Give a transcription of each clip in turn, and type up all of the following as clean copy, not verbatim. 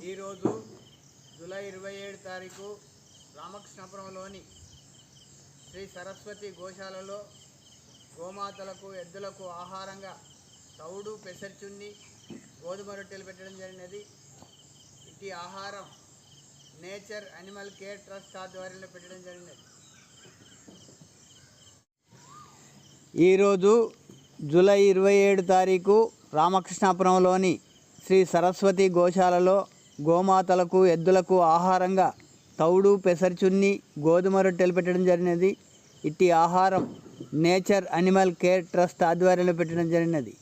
ఈరోజు జూలై 27 తారీఖు రామకృష్ణాపురంలోని శ్రీ సరస్వతి గోశాలలో గోమాతలకు ఎద్దులకు ఆహారంగా తౌడు పెసరచున్ని గోధుమ రొట్టెలు పెట్టడం జరిగినది. ఇట్టి ఆహారం నేచర్ అనిమల్ కేర్ ట్రస్ట్ ఆధ్వర్యంలో పెట్టడం జరిగినది. ఈరోజు జూలై 27 తారీఖు రామకృష్ణాపురంలోని శ్రీ సరస్వతి గోశాలలో గోమాతలకు ఎద్దులకు ఆహారంగా తౌడు పెసరచున్ని గోధుమ రొట్టెలు పెట్టడం జరిగినది. ఇట్టి ఆహారం నేచర్ అనిమల్ కేర్ ట్రస్ట్ ఆధ్వర్యంలో పెట్టడం జరిగినది.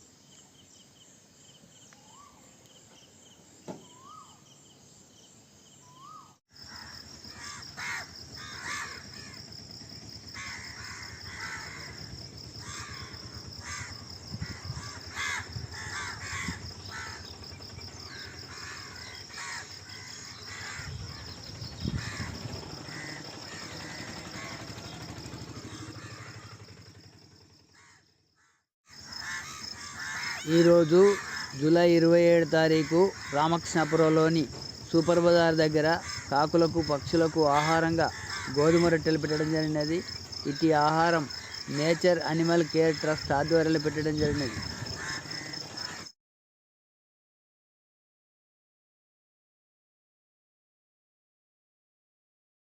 ఈరోజు జూలై 27 తారీఖు రామకృష్ణాపురంలోని సూపర్ బజార్ దగ్గర కాకులకు పక్షులకు ఆహారంగా గోధుమ రొట్టెలు పెట్టడం జరిగినది. ఇట్టి ఆహారం నేచర్ అనిమల్ కేర్ ట్రస్ట్ ఆధ్వర్యంలో పెట్టడం జరిగినది.